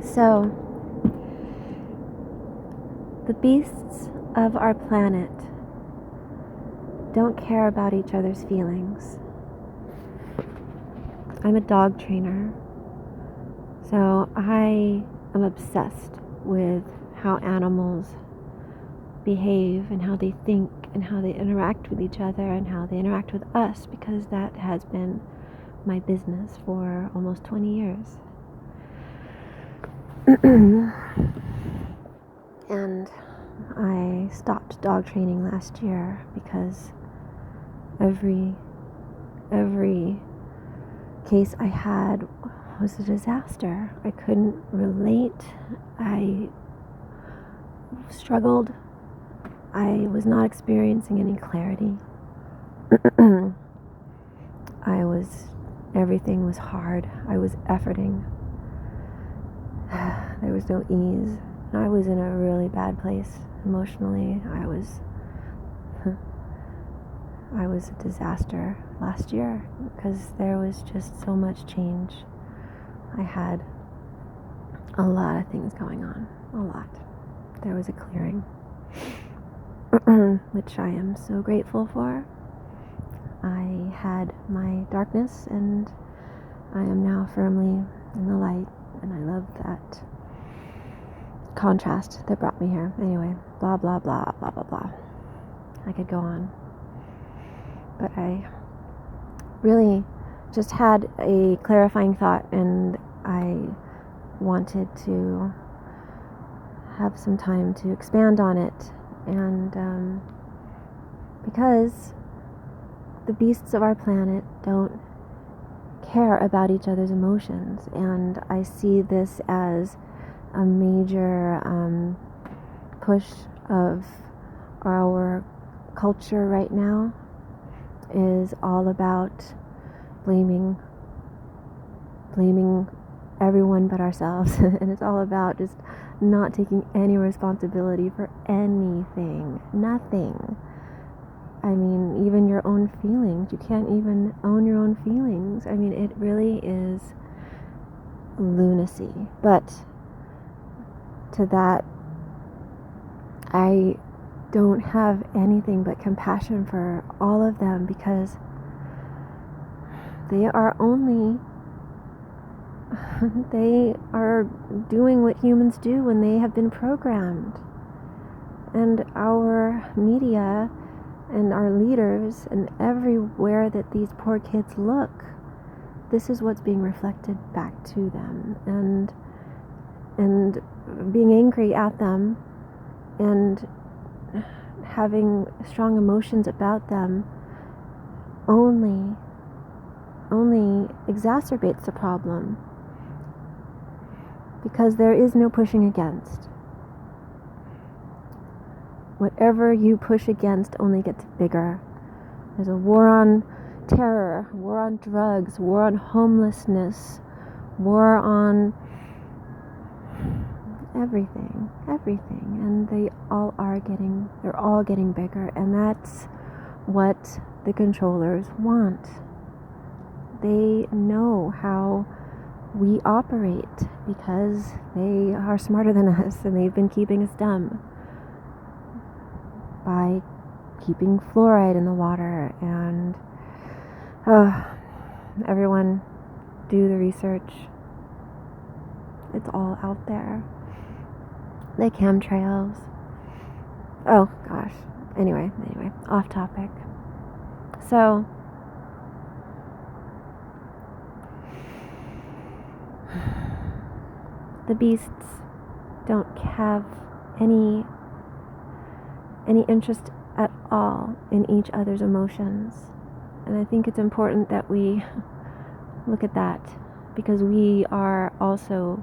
So, the beasts of our planet don't care about each other's feelings. I'm a dog trainer, so I am obsessed with how animals behave and how they think and how they interact with each other and how they interact with us, because that has been my business for almost 20 years. And I stopped dog training last year because every case I had was a disaster. I couldn't relate. I struggled. I was not experiencing any clarity. Everything was hard. I was efforting. There was no ease. I was in a really bad place emotionally. I was a disaster last year because there was just so much change. I had a lot of things going on. A lot. There was a clearing, which I am so grateful for. I had my darkness and I am now firmly in the light, and I love that contrast that brought me here. Anyway, blah, blah, blah, blah, blah, blah. I could go on. But I really just had a clarifying thought, and I wanted to have some time to expand on it. And because the beasts of our planet don't care about each other's emotions, and I see this as a major push of our culture right now, is all about blaming everyone but ourselves. And it's all about just not taking any responsibility for anything. Nothing. I mean, even your own feelings. You can't even own your own feelings. I mean, it really is lunacy. But to that, I don't have anything but compassion for all of them, because they are doing what humans do when they have been programmed. And our media and our leaders, and everywhere that these poor kids look, this is what's being reflected back to them. And being angry at them and having strong emotions about them only exacerbates the problem, because there is no pushing against. Whatever you push against only gets bigger. There's a war on terror, war on drugs, war on homelessness, war on everything, and they're all getting bigger, and that's what the controllers want. They know how we operate because they are smarter than us, and they've been keeping us dumb by keeping fluoride in the water. And everyone, do the research. It's all out there. The chemtrails. Oh gosh. Anyway, off topic. So the beasts don't have any interest at all in each other's emotions. And I think it's important that we look at that, because we are also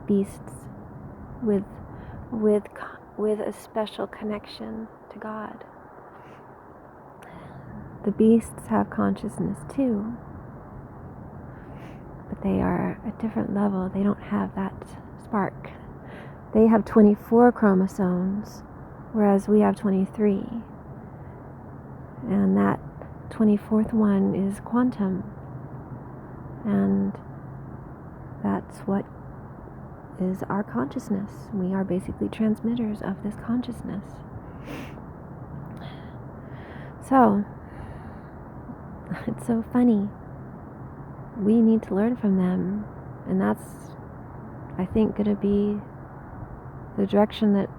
beasts with a special connection to God. The beasts have consciousness too, but they are a different level. They don't have that spark. They have 24 chromosomes, whereas we have 23. And that 24th one is quantum. And that's what is our consciousness. We are basically transmitters of this consciousness. So, it's so funny. We need to learn from them, and that's, I think, going to be the direction that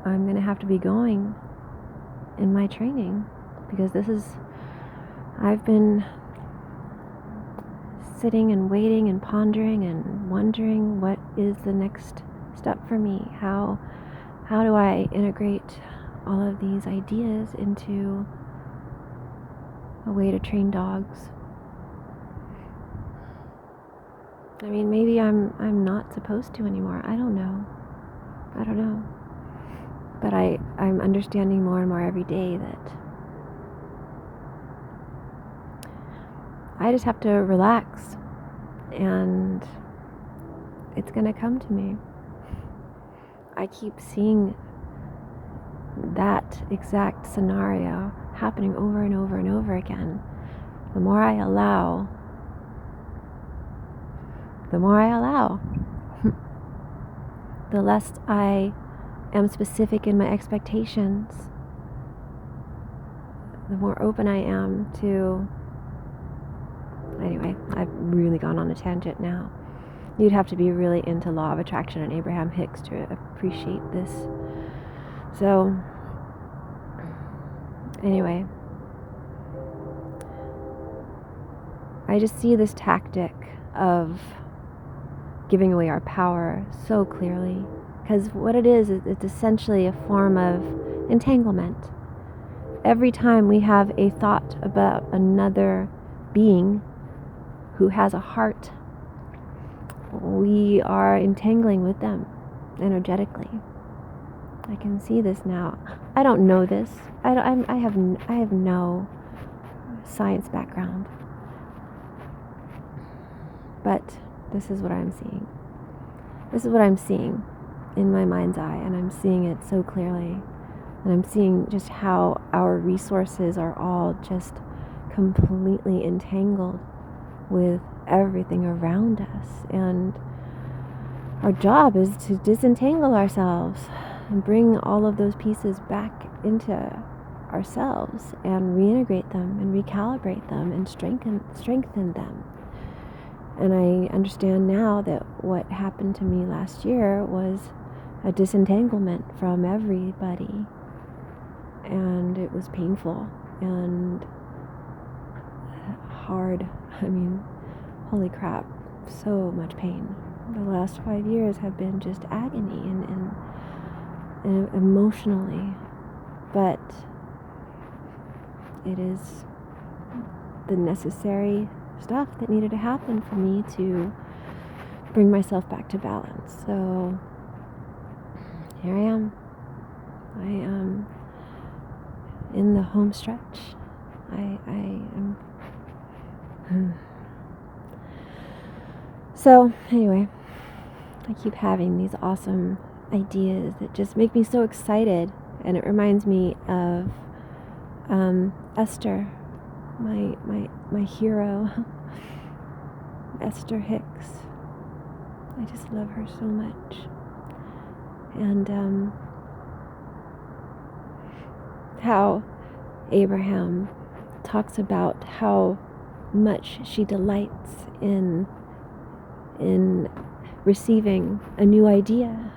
I'm going to have to be going in my training, because I've been sitting and waiting and pondering and wondering what is the next step for me. How do I integrate all of these ideas into a way to train dogs? I mean, maybe I'm not supposed to anymore. I don't know. But I'm understanding more and more every day that I just have to relax, and it's going to come to me. I keep seeing that exact scenario happening over and over and over again. The more I allow, the less I am specific in my expectations, the more open I am to... Anyway, I've really gone on a tangent now. You'd have to be really into Law of Attraction and Abraham Hicks to appreciate this. So, anyway, I just see this tactic of giving away our power so clearly. Because what it is, it's essentially a form of entanglement. Every time we have a thought about another being who has a heart, we are entangling with them energetically. I can see this now. I don't know this. I have no science background, but this is what I'm seeing. This is what I'm seeing in my mind's eye, and I'm seeing it so clearly. And I'm seeing just how our resources are all just completely entangled with everything around us. And our job is to disentangle ourselves and bring all of those pieces back into ourselves and reintegrate them and recalibrate them and strengthen them. And I understand now that what happened to me last year was a disentanglement from everybody. And it was painful and hard. I mean, holy crap, so much pain. The last 5 years have been just agony and emotionally. But it is the necessary stuff that needed to happen for me to bring myself back to balance. So here I am. I am in the home stretch. I am. So anyway, I keep having these awesome ideas that just make me so excited, and it reminds me of Esther, my hero, Esther Hicks. I just love her so much. And how Abraham talks about how much she delights in receiving a new idea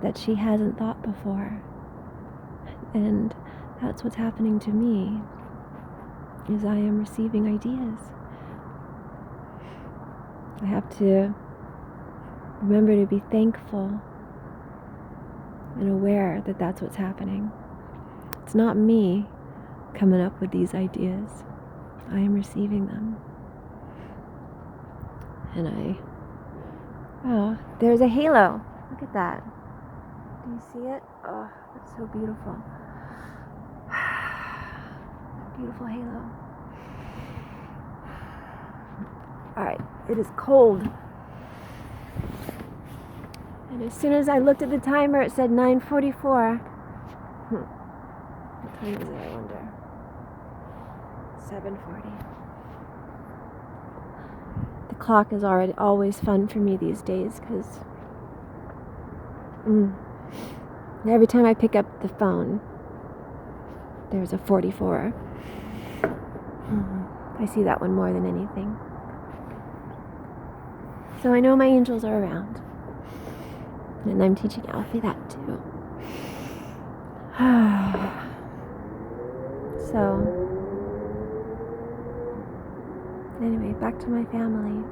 that she hasn't thought before. And that's what's happening to me, is I am receiving ideas. I have to remember to be thankful and aware that that's what's happening. It's not me coming up with these ideas. I am receiving them. And oh, there's a halo. Look at that. Do you see it? Oh, it's so beautiful. Beautiful halo. Alright, it is cold. And as soon as I looked at the timer, it said 9:44. What time is it, I wonder? 7:40. The clock is always fun for me these days, because every time I pick up the phone, there's a 44. I see that one more than anything. So I know my angels are around. And I'm teaching Alfie that too. So, anyway, back to my family.